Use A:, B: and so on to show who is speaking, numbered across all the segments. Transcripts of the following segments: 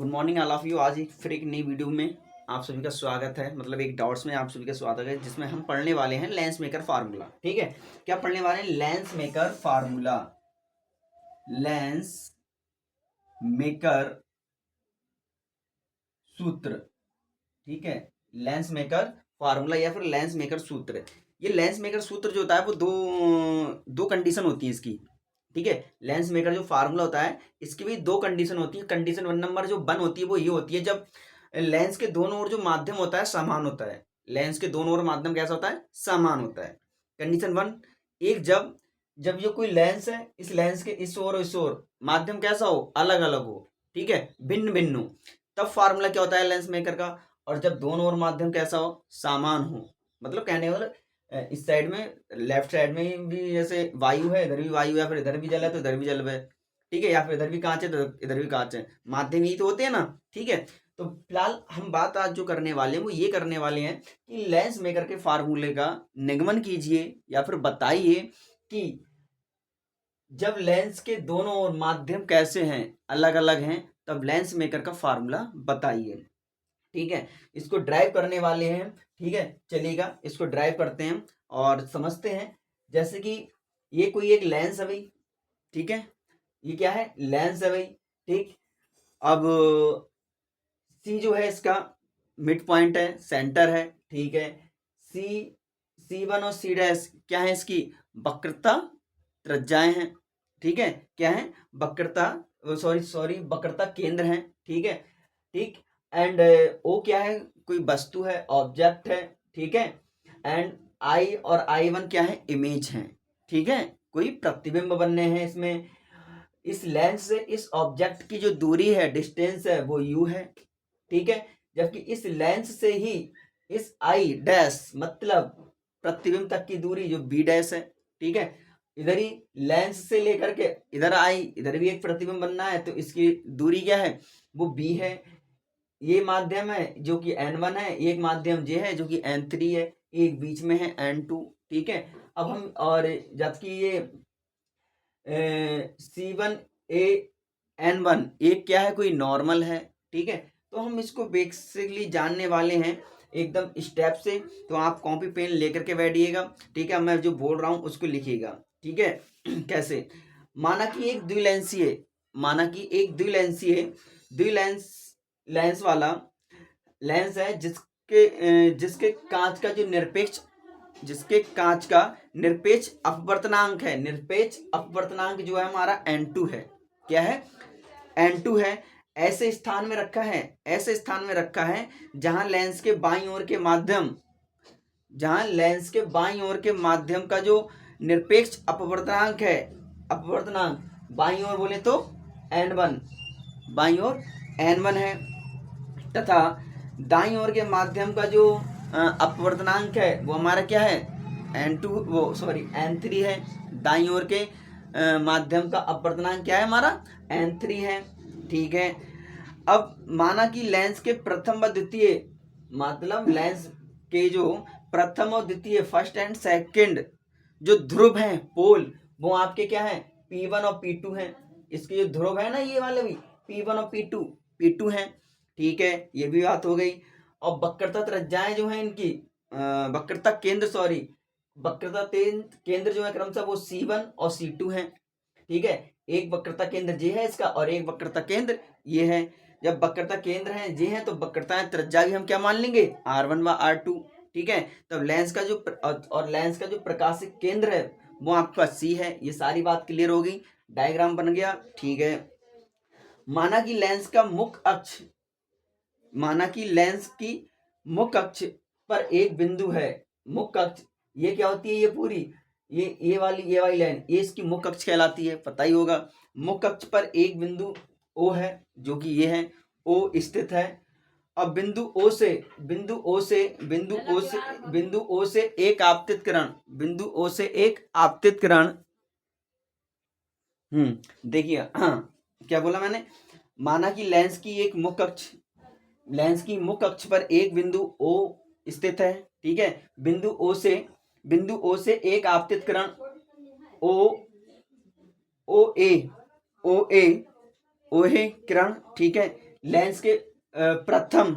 A: Good morning all of you. आज एक फिर एक नई वीडियो में आप सभी का स्वागत है। मतलब एक डॉट्स में आप सभी का स्वागत है, जिसमें हम पढ़ने वाले हैं लेंस मेकर फार्मूला। ठीक है, क्या पढ़ने वाले हैं? Lens maker formula. Lens maker सूत्र। ठीक है, लेंस मेकर फार्मूला या फिर लेंस मेकर सूत्र। ये लेंस मेकर सूत्र जो होता है वो दो दो कंडीशन होती है इसकी। ठीक है, लेंस मेकर जो फार्मूला होता है इसकी भी दो कंडीशन होती है। कंडीशन वन नंबर जो वन होती है वो ये होती है, जब लेंस के दोनों ओर जो माध्यम होता है समान होता है। लेंस के दोनों ओर माध्यम कैसा होता है? समान होता है। कंडीशन वन, एक जब जब ये कोई लेंस है, इस लेंस के इस ओर और इस ओर माध्यम कैसा हो? अलग अलग हो। ठीक है, भिन्न भिन्न हो, तब फार्मूला क्या होता है लेंस मेकर का। और जब दोनों ओर माध्यम कैसा हो? समान हो। मतलब कहने वाला इस साइड में, लेफ्ट साइड में भी जैसे वायु है, इधर भी वायु है, फिर इधर भी जल है तो इधर भी जल है। ठीक है, या फिर इधर भी कांच है तो इधर भी कांच है। माध्यम यही तो होते हैं ना। ठीक है, तो फिलहाल हम बात आज जो करने वाले हैं वो ये करने वाले हैं कि लेंस मेकर के फार्मूले का निगमन कीजिए या फिर बताइए कि जब लेंस के दोनों ओर माध्यम कैसे हैं? अलग अलग हैं, तब लेंस मेकर का फार्मूला बताइए। ठीक है, इसको ड्राइव करने वाले हैं। ठीक है, चलिएगा इसको ड्राइव करते हैं और समझते हैं। जैसे कि ये कोई एक लेंस है भाई। ठीक है, ये क्या है? लेंस है भाई। ठीक, अब सी जो है इसका मिड पॉइंट है, सेंटर है। ठीक है, सी C1 और C डैश क्या है? इसकी वक्रता त्रिज्याएं हैं। ठीक है, क्या है? वक्रता, सॉरी सॉरी वक्रता केंद्र है। ठीक है, ठीक। एंड ओ क्या है? कोई वस्तु है, ऑब्जेक्ट है। ठीक है, एंड आई और I1 क्या है? इमेज है। ठीक है, कोई प्रतिबिंब बनने हैं इसमें। इस लेंस से इस ऑब्जेक्ट की जो दूरी है, डिस्टेंस है, वो u है। ठीक है, जबकि इस लेंस से ही इस आई डैश मतलब प्रतिबिंब तक की दूरी जो बी डैश है। ठीक है, इधर ही लेंस से लेकर के इधर आई, इधर भी एक प्रतिबिंब बनना है तो इसकी दूरी क्या है? वो बी है। ये माध्यम है जो कि N1 है, एक माध्यम ये है जो कि N3 है, एक बीच में है N2। ठीक है, अब हम और जबकि ये C1A N1 एक क्या है? कोई नॉर्मल है। ठीक है, तो हम इसको बेसिकली जानने वाले हैं एकदम स्टेप से। तो आप कॉपी पेन लेकर के बैठिएगा। ठीक है, मैं जो बोल रहा हूँ उसको लिखिएगा। ठीक है कैसे? माना कि एक द्विलेंसीय, माना कि एक द्विलेंसीय द्विलेंस लेंस वाला लेंस है जिसके कांच का जो निरपेक्ष, जिसके कांच का निरपेक्ष अपवर्तनांक है, निरपेक्ष अपवर्तनांक जो है हमारा N2 है। क्या है? N2 है। ऐसे स्थान में रखा है, ऐसे स्थान में रखा है जहां लेंस के बाईं ओर के माध्यम, जहां लेंस के बाईं ओर के माध्यम का जो निरपेक्ष अपवर्तनांक है, अपवर्तनांक बाईं ओर बोले तो N1, बाईं ओर N1 है, तथा दाईं ओर के माध्यम का जो अपवर्तनांक है वो हमारा क्या है? N2, वो सॉरी N3 है। दाईं ओर के माध्यम का अपवर्तनांक क्या है हमारा? N3 है। ठीक है, अब माना कि लेंस के प्रथम व द्वितीय, मतलब लेंस के जो प्रथम और द्वितीय, फर्स्ट एंड सेकंड जो ध्रुव हैं, पोल, वो आपके क्या है? P1 और P2 हैं। इसके जो ध्रुव है ना, ये वाले भी P1 और P2 हैं। ठीक है, ये भी बात हो गई। और वक्रता त्रिज्याएं जो हैं इनकी, वक्रता केंद्र, सॉरी वक्रता केंद्र जो है क्रमशः वो C1 और C2 है। ठीक है, एक वक्रता केंद्र ये है इसका और एक वक्रता केंद्र ये है। जब वक्रता केंद्र है ये है तो वक्रता त्रिज्या भी हम क्या मान लेंगे? R1 व R2। ठीक है, तब लेंस का जो और लेंस का जो प्रकाशिक केंद्र है वो आपका C है। ये सारी बात क्लियर हो गई, डायग्राम बन गया। ठीक है, माना कि लेंस का मुख्य अक्ष, माना कि लेंस की मुख्य अक्ष पर एक बिंदु है। मुख्य अक्ष ये क्या होती है? ये पूरी ये वाली लाइन, ये इसकी मुख्य अक्ष कहलाती है, पता ही होगा। मुख्य अक्ष पर एक बिंदु O है जो कि ये है, O स्थित है। अब बिंदु O से एक आपतित किरण, बिंदु O से एक आपतित किरण, देखिए, हाँ क्या बोला मैंने? माना कि लेंस की एक मुख्य अक्ष, लेंस की मुख्य अक्ष पर एक बिंदु O स्थित है। ठीक है, बिंदु O से एक आपतित किरण ओ ए किरण, ठीक है, लेंस के प्रथम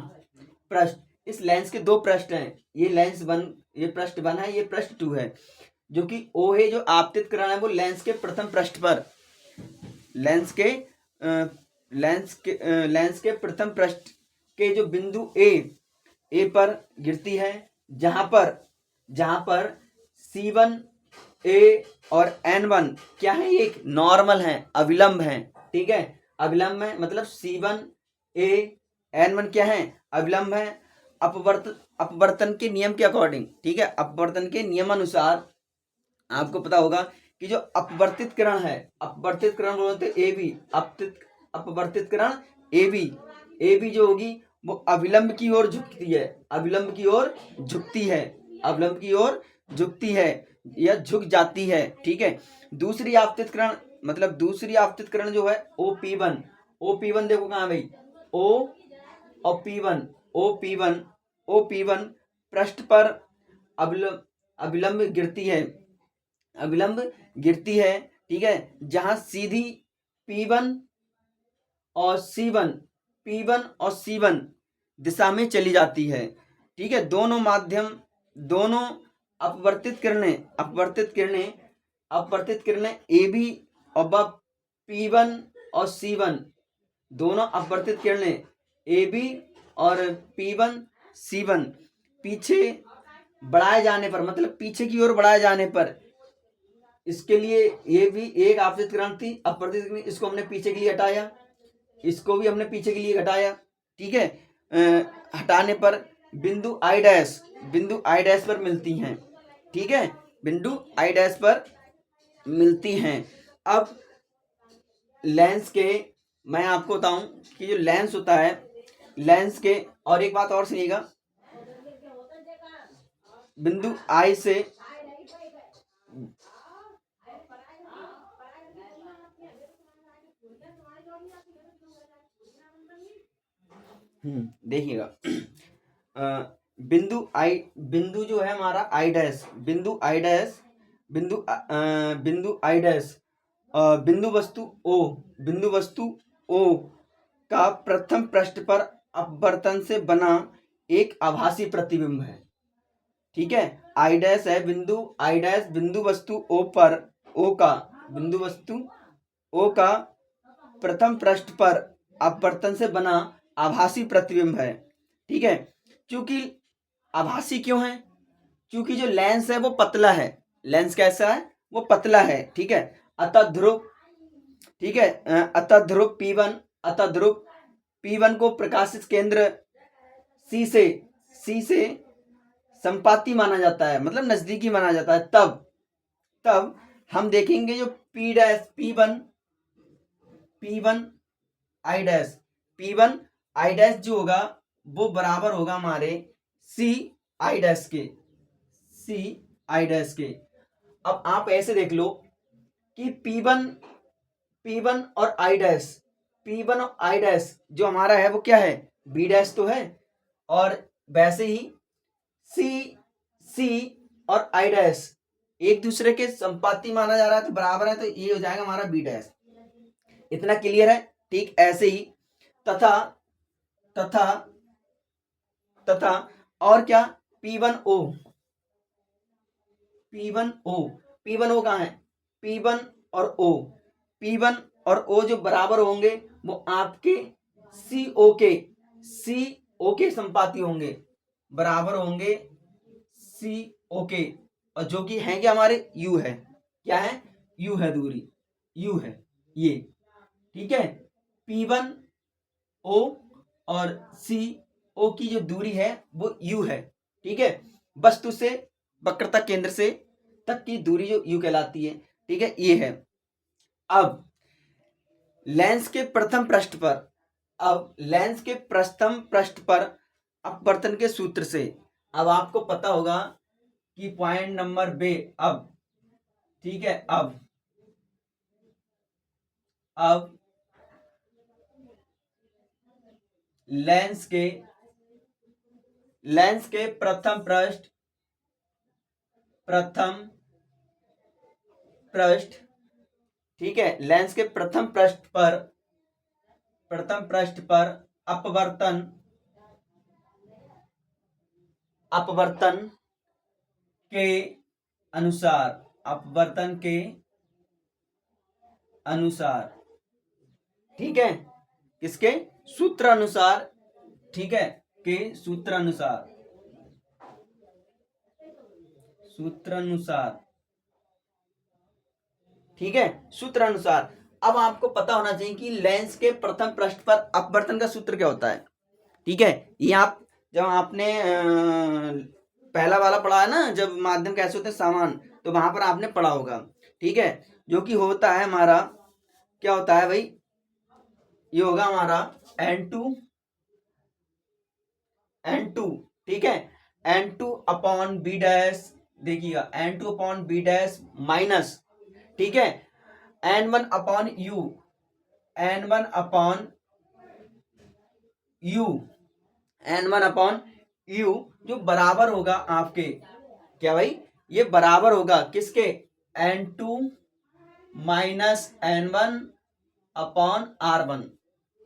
A: पृष्ठ, इस लेंस के दो पृष्ठ हैं, ये लेंस वन, ये पृष्ठ वन है, ये पृष्ठ टू है, जो कि ओ है, जो आपतित किरण है वो लेंस के प्रथम पृष्ठ पर, लेंस के लेंस के प्रथम पृष्ठ के जो बिंदु ए पर गिरती है, जहां पर C1 ए और N1 क्या है, ये एक नॉर्मल है, अविलंब है, ठीक है, अविलंब है, मतलब C1 ए N1 क्या है, अविलंब है, अपवर्तन के नियम के अकॉर्डिंग, ठीक है, अपवर्तन के नियमानुसार आपको पता होगा कि जो अपवर्तित किरण है, अपवर्तित किरण बोलते ए बी, अपवर्तित किरण ए बी जो होगी वो अविलंब की ओर झुकती है, अविलंब की ओर झुकती है, अविलंब की ओर झुकती है या झुक जाती है, ठीक है। दूसरी आपतित किरण, मतलब दूसरी आपतित किरण जो है OP1, OP1 देखो कहाँ भाई, O और P1, OP1 पृष्ठ पर अविलंब गिरती है, अविलंब गिरती है, ठीक है, जहां सीधी P1 और C1 दिशा में चली जाती है, ठीक है। दोनों अपवर्तित किरणें ए बी और P1 और C1, दोनों अपवर्तित किरणें ए बी और P1 C1 पीछे बढ़ाए जाने पर, मतलब पीछे की ओर बढ़ाए जाने पर, इसके लिए ये भी एक आपतित किरण थी, अपवर्तित किरण, इसको हमने पीछे के लिए हटाया, इसको भी हमने पीछे के लिए हटाया, ठीक है। हटाने पर बिंदु आई डैश पर मिलती हैं, ठीक है, बिंदु आई डैश पर मिलती हैं। अब लेंस के, मैं आपको बताऊं कि जो लेंस होता है, लेंस के, और एक बात और सुनिएगा, बिंदु आई से देखिएगा, बिंदु जो है हमारा आई डैश, बिंदु वस्तु ओ का प्रथम पृष्ठ पर अपवर्तन से बना एक आभासी प्रतिबिंब है, ठीक है। आई डैश है बिंदु आई डैश, बिंदु वस्तु ओ पर, बिंदु वस्तु ओ का प्रथम पृष्ठ पर अपवर्तन से बना आभासी प्रतिबिंब है, ठीक है। क्योंकि आभासी क्यों है, क्योंकि जो लेंस है वो पतला है, लेंस कैसा है, वो पतला है, ठीक है। अतः ध्रुव, ठीक है, अतः ध्रुव P1 को प्रकाशित केंद्र C से संपाती माना जाता है, मतलब नजदीकी माना जाता है, तब हम देखेंगे जो P1 आई डैश जो होगा वो बराबर होगा हमारे C आई डैश के। अब आप ऐसे देख लो कि P1 और आई डैश जो हमारा है वो क्या है, B डैश तो है, और वैसे ही C और आई डैश एक दूसरे के संपाती माना जा रहा है, तो बराबर है, तो ये हो जाएगा हमारा B डैश। इतना क्लियर है, ठीक। ऐसे ही तथा और क्या, P1O कहाँ है, P1 और O जो बराबर होंगे वो आपके CO के संपाती होंगे, बराबर होंगे CO के, और जो कि है क्या हमारे U है, क्या है, U है, दूरी U है ये, ठीक है। P1O और CO की जो दूरी है वो U है, ठीक है। वस्तु से वक्रता केंद्र से तक की दूरी जो U कहलाती है, ठीक है, ये है। अब लेंस के प्रथम पृष्ठ पर अपवर्तन के सूत्र से, अब आपको पता होगा कि पॉइंट नंबर बे, अब ठीक है, अब लेंस के प्रथम पृष्ठ, ठीक है, लेंस के प्रथम पृष्ठ पर अपवर्तन अपवर्तन के अनुसार, अपवर्तन के अनुसार, ठीक है, किसके सूत्र अनुसार, ठीक है, के सूत्र अनुसार, सूत्र अनुसार, ठीक है, सूत्र अनुसार। अब आपको पता होना चाहिए कि लेंस के प्रथम पृष्ठ पर अपवर्तन का सूत्र क्या होता है, ठीक है। ये आप जब आपने पहला वाला पढ़ा है ना, जब माध्यम कैसे होते हैं समान, तो वहां पर आपने पढ़ा होगा, ठीक है। जो कि होता है हमारा, क्या होता है भाई, ये होगा हमारा N2, ठीक है, N2 अपॉन बी डैश, देखिएगा N2 upon b dash minus, ठीक है, N1 upon you, N1 upon you, N1 upon you, जो बराबर होगा आपके, क्या भाई, ये बराबर होगा किसके, N2 minus N1 upon R1,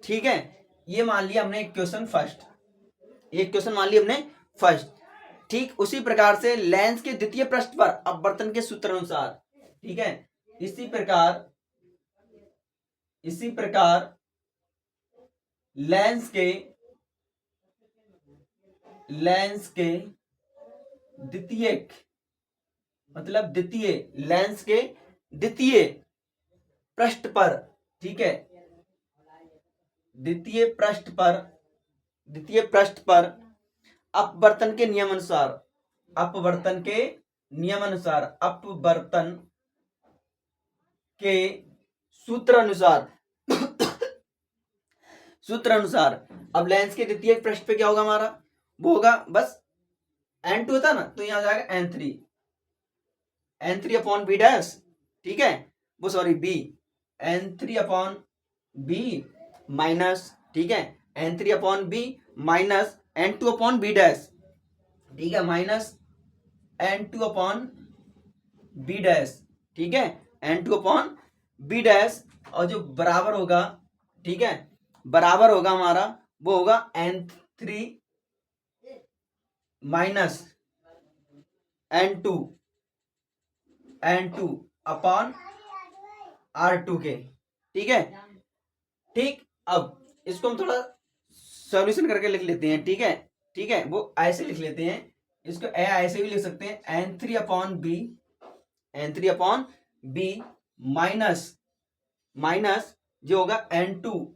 A: ठीक है। ये मान लिया हमने एक क्वेश्चन फर्स्ट, एक क्वेश्चन मान लिया हमने फर्स्ट। ठीक उसी प्रकार से लेंस के द्वितीय पृष्ठ पर अपवर्तन के सूत्र अनुसार, ठीक है, इसी प्रकार लेंस के द्वितीयक, मतलब द्वितीय, लेंस के द्वितीय पृष्ठ पर, ठीक है, द्वितीय पृष्ठ पर अपवर्तन के नियम अनुसार, अपवर्तन के नियम अनुसार, अपवर्तन के सूत्र अनुसार सूत्र अनुसार, अब लेंस के द्वितीय पृष्ठ पे क्या होगा हमारा, वो होगा बस N2 होता ना, तो यहां जाएगा N3 अपॉन बी डैश, ठीक है, वो sorry b, N3 upon b minus, ठीक है, N3 upon b minus N2 upon b dash, ठीक है, minus N2 upon b dash, ठीक है, N2 अपॉन बी डैश, और जो बराबर होगा, ठीक है, बराबर होगा हमारा, वो होगा N3 minus N2 upon R2 के, ठीक है। ठीक, अब इसको हम थोड़ा सॉल्यूशन करके लिख लेते हैं, ठीक है, ठीक है, वो ऐसे लिख लेते हैं, इसको ऐसे भी लिख सकते हैं, N3 अपॉन बी माइनस जो होगा N2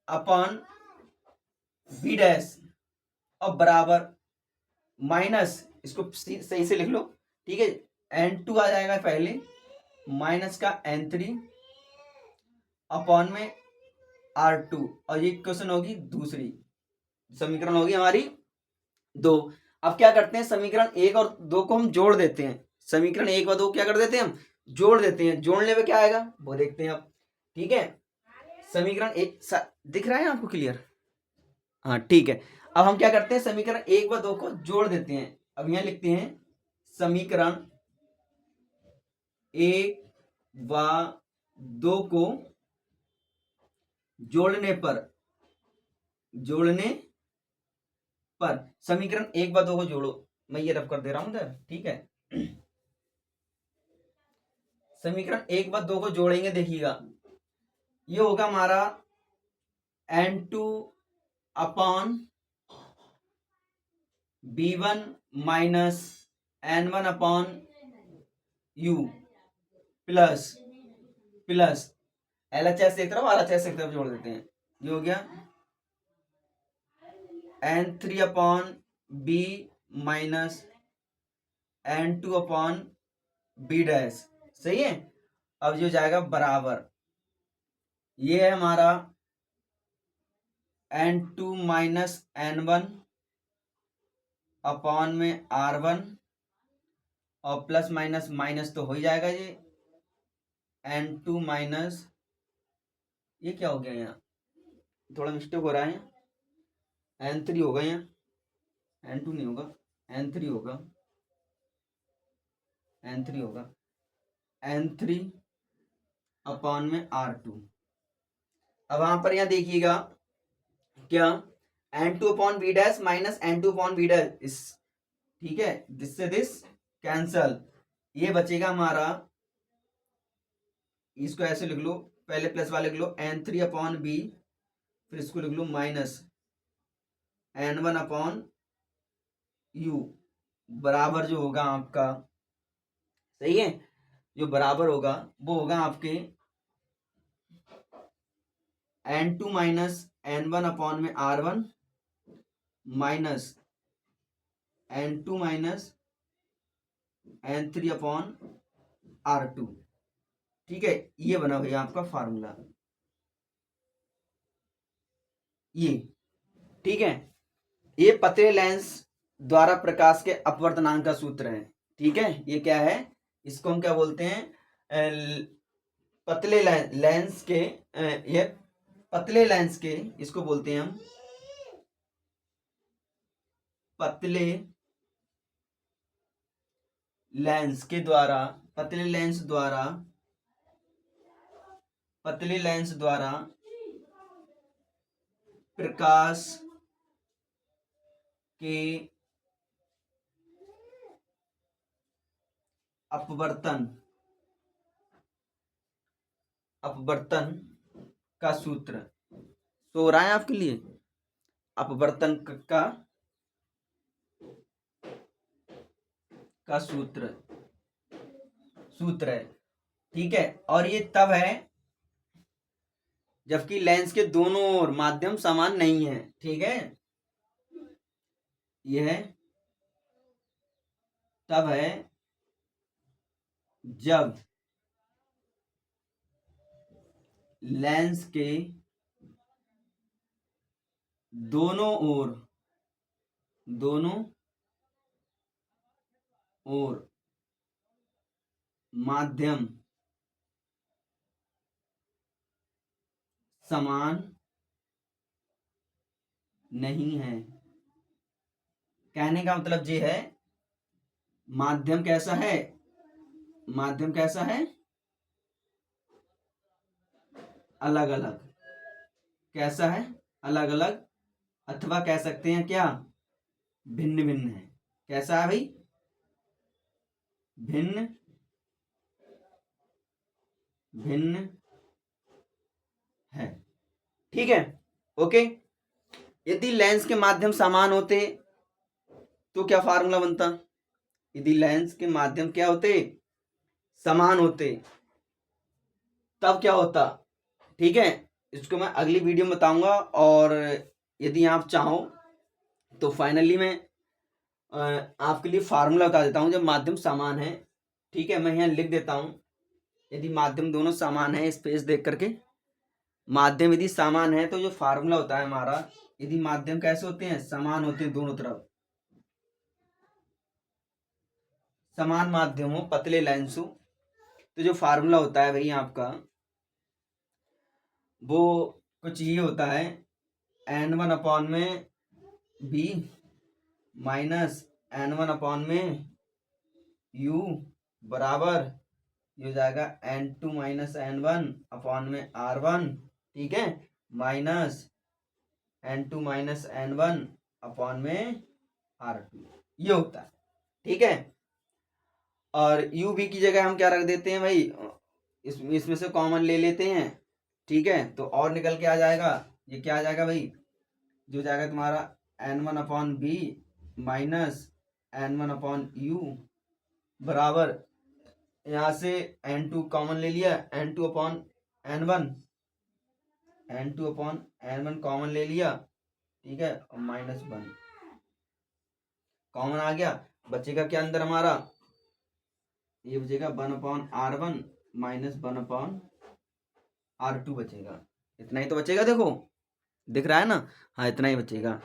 A: अपॉन बी डैश, और बराबर माइनस, इसको सही से लिख लो, ठीक है, N2 आ जाएगा पहले, माइनस का N3 अपॉन में R2, और ये क्वेश्चन होगी दूसरी, समीकरण होगी हमारी 2। अब क्या करते हैं, समीकरण 1 और 2 को हम जोड़ देते हैं, समीकरण 1 और 2 क्या कर देते हैं, हम जोड़ देते हैं, जोड़ने में क्या आएगा वो देखते हैं अब, ठीक है। समीकरण 1 दिख रहा है आपको क्लियर, हाँ ठीक है। अब हम क्या करते हैं, समीकरण 1 व 2 को जोड़ देते हैं, अब यहां लिखते हैं समीकरण 1 व 2 को जोड़ने पर समीकरण 1 व 2 को जोड़ो, मैं ये रफ कर दे रहा हूं इधर, ठीक है। समीकरण 1 व 2 को जोड़ेंगे, देखिएगा ये होगा हमारा N2 upon B1 minus N1 upon U plus LHS एक तरफ, RHS एक तरफ जोड़ देते हैं, ये हो गया N3 upon B minus N2 upon B dash, सही है। अब जो जाएगा बराबर, ये है हमारा N2 माइनस N1 अपॉन में R1, और प्लस माइनस माइनस तो हो ही जाएगा, ये N2 माइनस, ये क्या हो गया, यहाँ थोड़ा मिस्टेक हो रहा है, N3 होगा, यहाँ N2 नहीं होगा, N3 होगा, N3 अपॉन में R2। अब वहां पर यहाँ देखिएगा क्या, n two upon b dash minus N two upon b dash इस, ठीक है, दिस से दिस कैंसल, ये बचेगा हमारा, इसको ऐसे लिख लो, पहले प्लस वाले लिख लो एन थ्री अपॉन बी, फिर इसको लिख लो minus N one upon you, बराबर जो होगा आपका, सही है, जो बराबर होगा वो होगा आपके N two minus N one upon में are one minus N two minus N three upon are two, ठीक है, ये बना भैया आपका फार्मूला, ये, ठीक है, ये पतले लेंस द्वारा प्रकाश के अपवर्तनांक का सूत्र है, ठीक है, ये क्या है, इसको हम क्या बोलते हैं, पतले लेंस के, ये पतले लेंस के, इसको बोलते हैं हम पतले लेंस के द्वारा, पतले लेंस द्वारा, पतले लेंस द्वारा प्रकाश के अपवर्तन, अपवर्तन का सूत्र, तो रहा है आपके लिए, अपवर्तन का सूत्र है, ठीक है, और ये तब है जबकि लेंस के दोनों ओर माध्यम समान नहीं है, ठीक है, यह तब है जब लेंस के दोनों ओर माध्यम समान नहीं है, कहने का मतलब ये है, माध्यम कैसा है, माध्यम कैसा है, अलग अलग, कैसा है, अलग अलग, अथवा कह सकते हैं क्या, भिन्न भिन्न है, कैसा है भाई, भिन्न भिन्न है, ठीक है, ओके, यदि लेंस के माध्यम समान होते तो क्या फार्मूला बनता, यदि लेंस के माध्यम क्या होते, समान होते, तब क्या होता, ठीक है, इसको मैं अगली वीडियो में बताऊंगा, और यदि आप चाहो तो फाइनली मैं आपके लिए फार्मूला बता देता हूं जब माध्यम समान है, ठीक है, मैं यहाँ लिख देता हूं, यदि माध्यम दोनों समान है, स्पेस देख करके, माध्यम यदि समान है तो जो फार्मूला होता है हमारा, यदि माध्यम कैसे होते हैं, समान होते हैं, दोनों तरफ समान माध्यम हो, पतले लेंस हो, तो जो फार्मूला होता है भाई आपका, वो कुछ ये होता है, एन वन अपॉन में b minus N one upon में यू बराबर, ये हो जाएगा n two minus N one upon में आर वन, ठीक है, minus N two minus N one upon में आर टू, ये होता है, ठीक है, और यू बी की जगह हम क्या रख देते हैं भाई, इसमें से कॉमन ले लेते हैं, ठीक है, तो और निकल के आ जाएगा, ये क्या आ जाएगा भाई, जो जाएगा तुम्हारा n one upon b minus N one upon you बराबर, यहाँ से एन टू कॉमन ले लिया, n two upon n one, n two upon n one common ले लिया, ठीक है, और माइनस वन कॉमन आ गया, बचेगा क्या अंदर हमारा, ये बचेगा one upon r one minus one upon are two बचेगा, इतना ही तो बचेगा, देखो दिख रहा है ना, हाँ इतना ही बचेगा,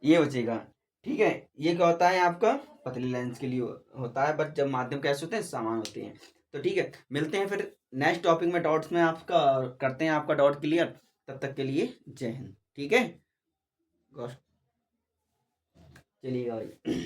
A: ये बचेगा, ठीक है, ये क्या होता है आपका, पतले लेंस के लिए होता है, बट जब माध्यम कैसे होते हैं, समान होते हैं, तो ठीक है, मिलते हैं फिर नेक्स्ट टॉपिक में, डाउट्स में आपका करते हैं आपका डाउट क्लियर, तब तक के लिए जय हिंद, ठीक है, चलिएगा भाई।